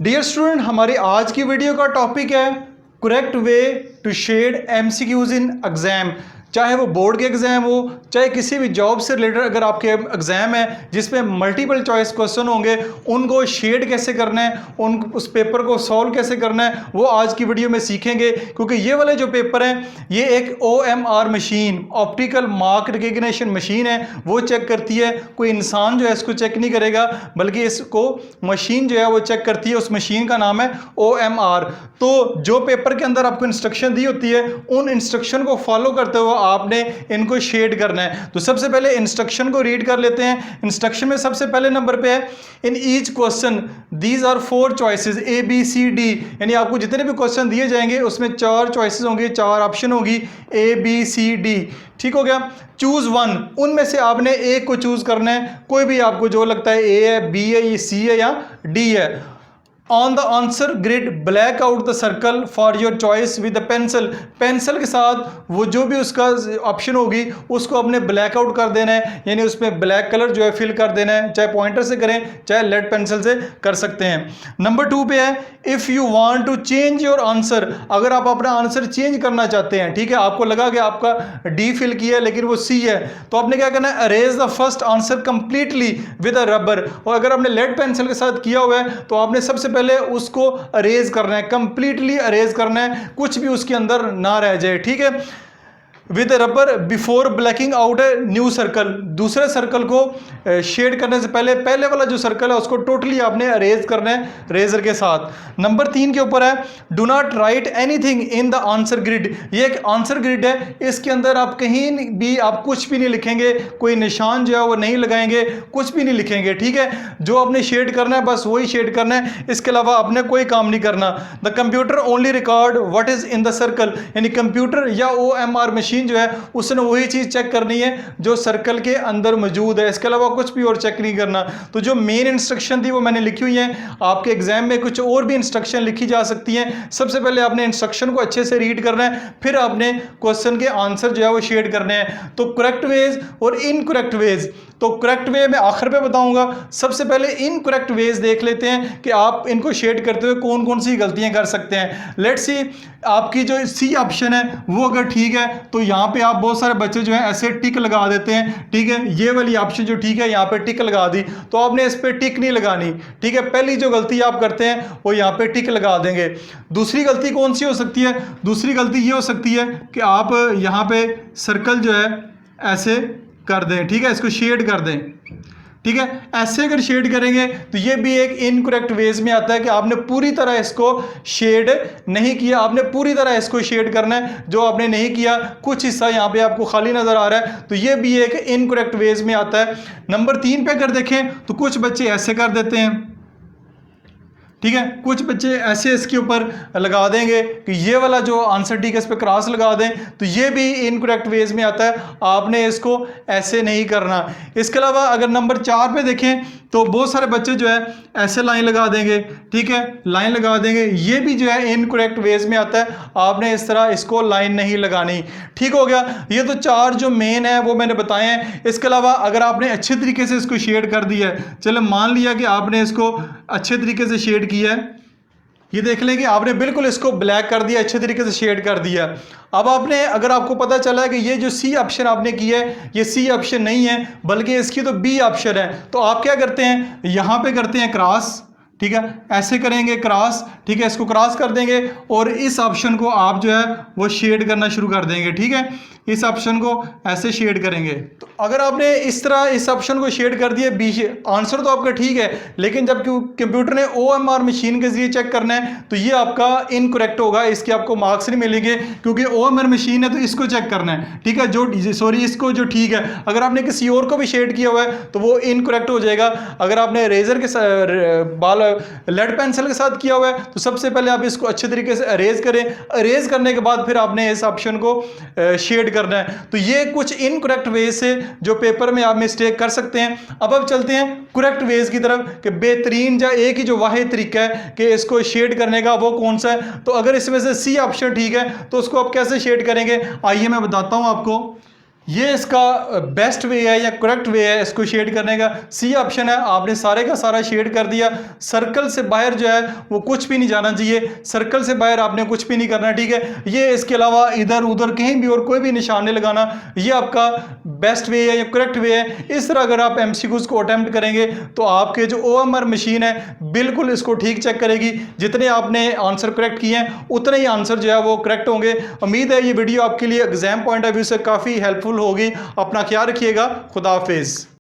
Dear student, हमारी आज की वीडियो का टॉपिक है correct way to shade MCQs in exam. चाहे वो बोर्ड के एग्जाम हो, चाहे किसी भी जॉब से रिलेटेड अगर आपके एग्जाम है जिसमें मल्टीपल चॉइस क्वेश्चन होंगे, उनको शेड कैसे करना है, उस पेपर को सॉल्व कैसे करना है, वो आज की वीडियो में सीखेंगे। क्योंकि ये वाले जो पेपर हैं ये एक OMR machine, optical mark recognition machine है, वो चेक करती है। कोई इंसान जो है इसको चेक नहीं करेगा, बल्कि इसको मशीन जो है वो चेक करती है। उस मशीन का नाम है OMR। तो जो पेपर के अंदर आपको इंस्ट्रक्शन दी होती है, उन इंस्ट्रक्शन को फॉलो करते हुए आपने इनको शेड करना है। तो सबसे पहले इंस्ट्रक्शन को रीड कर लेते हैं। इंस्ट्रक्शन में सबसे पहले नंबर पे है, in each question these are 4 choices ABCD, यानी आपको जितने भी क्वेश्चन दिए जाएंगे उसमें 4 चॉइसेस होंगी, 4 ऑप्शन होगी ABCD। ठीक हो गया। चूज वन, उनमें से आपने एक को चूज करना है, कोई भी आपको जो लगता है A है, B है, ये C है या D है। On the answer grid black out the circle for your choice with pencil, pencil के साथ वो जो भी उसका ऑप्शन होगी उसको अपने ब्लैक आउट कर देना है, यानी उसमें ब्लैक कलर जो है फिल कर देना है। चाहे पॉइंटर से करें, चाहे लेड पेंसिल से कर सकते हैं। नंबर 2 पे है, if you want to change your answer, अगर आप अपना आंसर चेंज करना चाहते हैं, ठीक है, आपको लगा कि आपका D फिल किया है लेकिन वो C है, तो आपने क्या करना है, arrays the first answer completely with a rubber. और अगर आपने लेड पेंसिल के साथ किया हुआ है तो आपने सबसे पहले उसको अरेज करना है, कंप्लीटली अरेज करना है, कुछ भी उसके अंदर ना रह जाए। ठीक है, with rubber before blacking out a new circle, दूसरे सर्कल को शेड करने से पहले पहले वाला जो सर्कल है उसको टोटली आपने अरेज करना है रेजर के साथ। नंबर 3 के ऊपर है, do not right anything in the answer grid, ये एक आंसर ग्रिड है, इसके अंदर आप कहीं भी आप कुछ भी नहीं लिखेंगे, कोई निशान जो है वो नहीं लगाएंगे, कुछ भी नहीं लिखेंगे। ठीक है, जो आपने शेड करना है बस वही शेड करना है, इसके अलावा आपने कोई काम नहीं करना। The computer only record what is in the circle, यानी कंप्यूटर या OMR मशीन जो है उसने वही चीज चेक करनी है जो सर्कल के अंदर मौजूद है, इसके अलावा कुछ भी और चेक नहीं करना। तो जो मेन इंस्ट्रक्शन थी वो मैंने लिखी हुई है, आपके एग्जाम में कुछ और भी इंस्ट्रक्शन लिखी जा सकती हैं। सबसे पहले आपने इंस्ट्रक्शन को अच्छे से रीड करना है, फिर आपने क्वेश्चन के आंसर जो है वो शेड करने हैं। तो करेक्ट वेज और इनकरेक्ट वेज, तो करेक्ट वे मैं आखिर पे बताऊंगा। सबसे पहले इनकरेक्ट वेज देख लेते हैं कि आप इनको शेड करते हुए कौन कौन सी गलतियां कर सकते हैं। लेट्स सी, आपकी जो C ऑप्शन है वो अगर ठीक है तो यहाँ पे आप बहुत सारे बच्चे जो है ऐसे टिक लगा देते हैं। ठीक है, ये वाली ऑप्शन जो ठीक है यहाँ पे टिक लगा दी, तो आपने इस पे टिक नहीं लगानी। ठीक है, पहली जो गलती आप करते हैं वो यहाँ पे टिक लगा देंगे। दूसरी गलती कौन सी हो सकती है, दूसरी गलती ये हो सकती है कि आप यहाँ पे सर्कल जो है ऐसे कर दें। ठीक है, इसको शेड कर दें। ठीक है, ऐसे अगर शेड करेंगे तो ये भी एक इनकरेक्ट वेज में आता है कि आपने पूरी तरह इसको शेड नहीं किया, आपने पूरी तरह इसको शेड करना है। जो आपने नहीं किया, कुछ हिस्सा यहाँ पे आपको खाली नजर आ रहा है, तो ये भी एक इनकरेक्ट वेज में आता है। नंबर 3 पे अगर देखें तो कुछ बच्चे ऐसे कर देते हैं। ठीक है, कुछ बच्चे ऐसे इसके ऊपर लगा देंगे कि ये वाला जो आंसर ठीक है इस पर क्रॉस लगा दें, तो ये भी इनकरेक्ट वेज में आता है, आपने इसको ऐसे नहीं करना। इसके अलावा अगर नंबर 4 पे देखें तो बहुत सारे बच्चे जो है ऐसे लाइन लगा देंगे। ठीक है, लाइन लगा देंगे, ये भी जो है इनकरेक्ट वेज में आता है, आपने इस तरह इसको लाइन नहीं लगानी। ठीक हो गया, ये तो 4 जो मेन है वो मैंने बताए हैं। इसके अलावा अगर आपने अच्छे तरीके से इसको शेड कर दिया है, चलो मान लिया कि आपने इसको अच्छे तरीके से शेड किया है, ये देख लें कि आपने बिल्कुल इसको ब्लैक कर दिया, अच्छे तरीके से शेड कर दिया। अब आपने, अगर आपको पता चला है कि ये जो C ऑप्शन आपने किया है ये C ऑप्शन नहीं है बल्कि इसकी तो B ऑप्शन है, तो आप क्या करते हैं, यहाँ पे करते हैं क्रॉस। ठीक है, ऐसे करेंगे क्रॉस। ठीक है, इसको क्रॉस कर देंगे और इस ऑप्शन को आप जो है वो शेड करना शुरू कर देंगे। ठीक है, इस ऑप्शन को ऐसे शेड करेंगे। तो अगर आपने इस तरह इस ऑप्शन को शेड कर दिया, बी आंसर तो आपका ठीक है, लेकिन जब कंप्यूटर ने OMR मशीन के जरिए चेक करना है तो ये आपका इनकरेक्ट होगा, इसके आपको मार्क्स नहीं मिलेंगे, क्योंकि OMR मशीन है तो इसको चेक करना है। ठीक है, जो सॉरी इसको जो ठीक है, अगर आपने किसी और को भी शेड किया हुआ है तो वो इनकरेक्ट हो जाएगा। अगर आपने रेजर के लेड पेंसिल के साथ किया हुआ है तो सबसे पहले आप इसको अच्छे तरीके से अरेज करें, अरेज करने के बाद फिर आपने इस ऑप्शन को शेड करना है। तो ये कुछ इनकरेक्ट वेज से जो पेपर में आप मिस्टेक कर सकते हैं। अब चलते हैं करेक्ट वेज की तरफ कि बेहतरीन या एक ही जो वाहिद तरीका है कि इसको शेड करने का वो कौन सा है। तो अगर इसमें से C ऑप्शन ठीक है तो उसको आप कैसे शेड करेंगे, आइए मैं बताता हूं आपको। ये इसका बेस्ट वे है या करेक्ट वे है इसको शेड करने का। सी ऑप्शन है, आपने सारे का सारा शेड कर दिया। सर्कल से बाहर जो है वो कुछ भी नहीं जाना चाहिए, सर्कल से बाहर आपने कुछ भी नहीं करना, ठीक है। ये इसके अलावा इधर उधर कहीं भी और कोई भी निशान नहीं लगाना। ये आपका बेस्ट वे है या करेक्ट वे है। इस तरह अगर आप एमसीक्यूज को अटेम्प्ट करेंगे तो आपके जो ओएमआर मशीन है बिल्कुल इसको ठीक चेक करेगी। जितने आपने आंसर करेक्ट किए हैं उतने ही आंसर जो है वो करेक्ट होंगे। उम्मीद है ये वीडियो आपके लिए एग्जाम पॉइंट ऑफ व्यू से काफ़ी हेल्पफुल होगी। अपना ख्याल रखिएगा। खुदा हाफिज़।